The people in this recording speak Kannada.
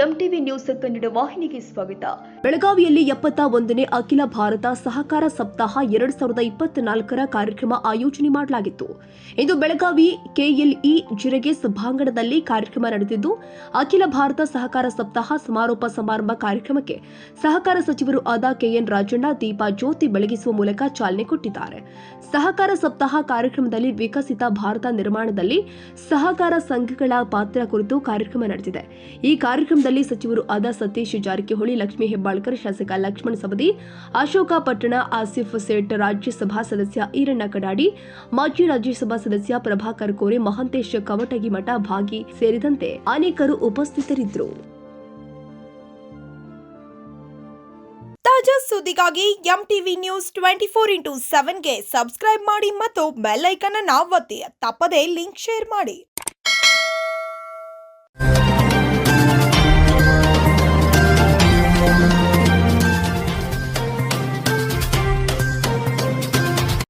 ಎಂಟಿವಿ ನ್ಯೂಸ್ ಕನ್ನಡ ವಾಹಿನಿಗೆ ಸ್ವಾಗತ. ಬೆಳಗಾವಿಯಲ್ಲಿ 71ನೇ ಅಖಿಲ ಭಾರತ ಸಹಕಾರ ಸಪ್ತಾಹ 2024ರ ಕಾರ್ಯಕ್ರಮ ಆಯೋಜನೆ ಮಾಡಲಾಗಿತ್ತು. ಇಂದು ಬೆಳಗಾವಿ ಕೆಎಲ್ಇ ಜಿರಗೆ ಸಭಾಂಗಣದಲ್ಲಿ ಕಾರ್ಯಕ್ರಮ ನಡೆದಿದ್ದು, ಅಖಿಲ ಭಾರತ ಸಹಕಾರ ಸಪ್ತಾಹ ಸಮಾರೋಪ ಸಮಾರಂಭ ಕಾರ್ಯಕ್ರಮಕ್ಕೆ ಸಹಕಾರ ಸಚಿವರು ಆದ ಕೆಎನ್ ರಾಜಣ್ಣ ದೀಪ ಜ್ಯೋತಿ ಬೆಳಗಿಸುವ ಮೂಲಕ ಚಾಲನೆ ಕೊಟ್ಟಿದ್ದಾರೆ. ಸಹಕಾರ ಸಪ್ತಾಹ ಕಾರ್ಯಕ್ರಮದಲ್ಲಿ ವಿಕಸಿತ ಭಾರತ ನಿರ್ಮಾಣದಲ್ಲಿ ಸಹಕಾರ ಸಂಘಗಳ ಪಾತ್ರ ಕುರಿತು ಕಾರ್ಯಕ್ರಮ ನಡೆದಿದೆ. ಈ ಕಾರ್ಯಕ್ರಮದಲ್ಲಿ ಸಚಿವರು ಆದ ಸತೀಶ್ ಜಾರಕಿಹೊಳಿ, ಲಕ್ಷ್ಮೀ ಹೆಬ್ಬಾಳ್ಕರ್, ಶಾಸಕ ಲಕ್ಷ್ಮಣ ಸವದಿ, ಅಶೋಕ ಪಟ್ಟಣ, ಆಸಿಫ್ ಸೇಠ್, ರಾಜ್ಯಸಭಾ ಸದಸ್ಯ ಈರಣ್ಣ ಕಡಾಡಿ, ಮಾಜಿ ರಾಜ್ಯಸಭಾ ಸದಸ್ಯ ಪ್ರಭಾಕರ್ ಕೋರೆ, ಮಹಂತೇಶ್ ಕವಟಗಿಮಠ ಭಾಗಿ ಸೇರಿದಂತೆ ಅನೇಕರು ಉಪಸ್ಥಿತರಿದ್ದರು. ತಾಜಾ ಸುದ್ದಿಗಾಗಿ ಎಂಟಿವಿ ನ್ಯೂಸ್ 24x7ಗೆ ಸಬ್ಸ್ಕ್ರೈಬ್ ಮಾಡಿ ಮತ್ತು ಬೆಲ್ ಐಕಾನ್ ಅನ್ನು ಒತ್ತಿ. ತಪ್ಪದೇ ಲಿಂಕ್ ಶೇರ್ ಮಾಡಿ.